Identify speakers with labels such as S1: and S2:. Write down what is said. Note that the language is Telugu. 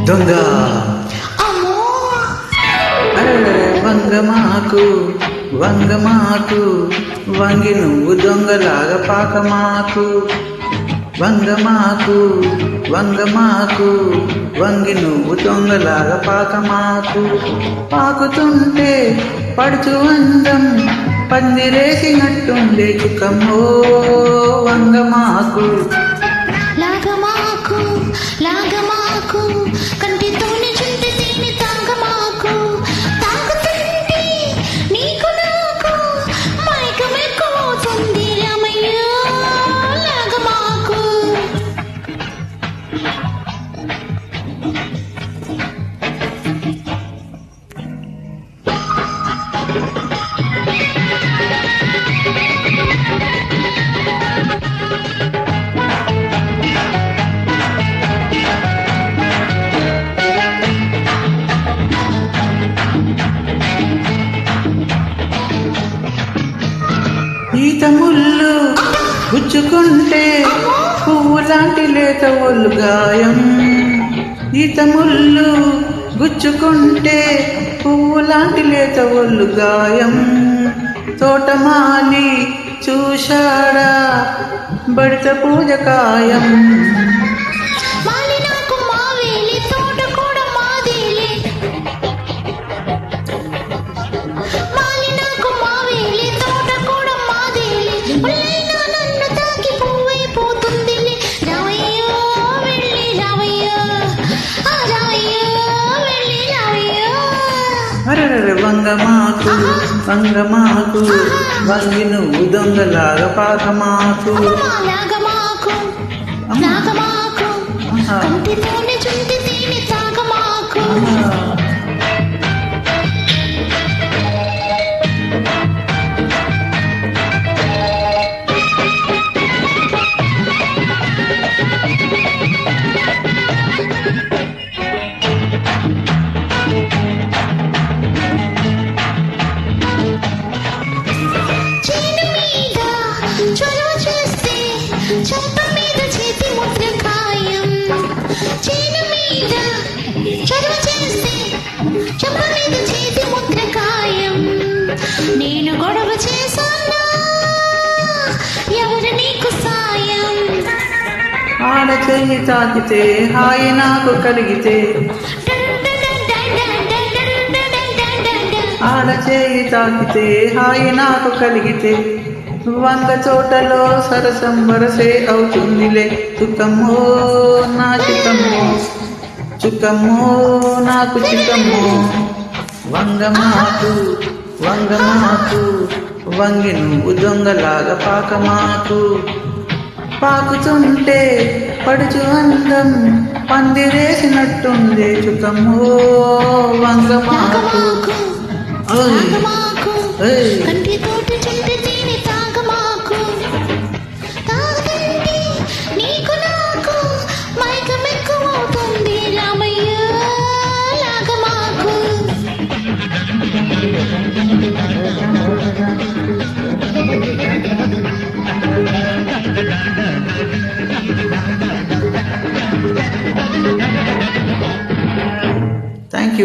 S1: దొంగ వంగమాకు వంగమాకు వంగి నువ్వు దొంగలాగా పాకమాకు వంగమాకు వంగమాకు వంగి నువ్వు దొంగలాగా పాకమాకు పాకుతుంటే పడుచు అందం పందిరేసినట్టుండే చుక్కమ్మో వంగమాకు
S2: లాగమాకు లాగమాకు కంటితోనే చుంటి తిని తాగమాకు తాగుతుంటే నీకు నాకు మైకమెక్కువవుతుంది రామయ్య లాగమాకు
S1: ఈత ముళ్ళు గుచ్చుకుంటే పువ్వు లాంటి లేత ఒళ్ళు గాయం ఈత ముళ్ళు గుచ్చుకుంటే పువ్వు లాంటి లేత ఒళ్ళు గాయం తోటమాలి చూశాడా బడిత పూజ కాయం
S2: మాలినాకు మావేలి తోట కూడా మాదేలే మాలినాకు మావేలి తోట కూడా మాదేలే ఒళ్ళైనా నన్ను తాకి పువ్వైపోతుందిలే రావయ్యో వెళ్ళి రావయ్యో ఆ రావయ్యో వెళ్ళి రావయ్యో
S1: అరెరె వంగమాకు వంగమాకు వంగి నువ్వు దొంగలాగా పాకమాకు
S2: లాగమాకు లాగమాకు కంటితోనే చుంటి తిని తాగమాకు చేను మీద చొరవ చేస్తే చెంప మీద చేతి ముద్ర ఖాయం చేను మీద చొరవ చేస్తే చెంప మీద చేతి ముద్ర ఖాయం నేను గొడవ చేశానా ఎవరు నీకు సాయం
S1: ఆడ చెయ్యి తాకితే హాయి నాకు కలిగితే ఆడ చేయి తాకితే హాయి నాకు కలిగితే వంగ చోటలో సరసం వరసే అవుతుందిలే చుక్కమ్మో నా చిక్కమ్మో చుక్కమ్మో నాకు చిక్కమ్మో వంగమాకు వంగమాకు వంగి నువ్వు దొంగలాగా పాకమాకు పాకుతుంటే పడుచు అందం పందిరేసినట్టుండే చుక్కమ్మో వంగమాకు
S2: లాగమాకు
S1: ఏయ్
S2: కంటితోటి చుంటి తిని తాగమాకు తాగండి నీకు నాకు మైకమెక్కువవుతుంది రామయ్య లాగమాకు
S1: థ్యాంక్ యూ.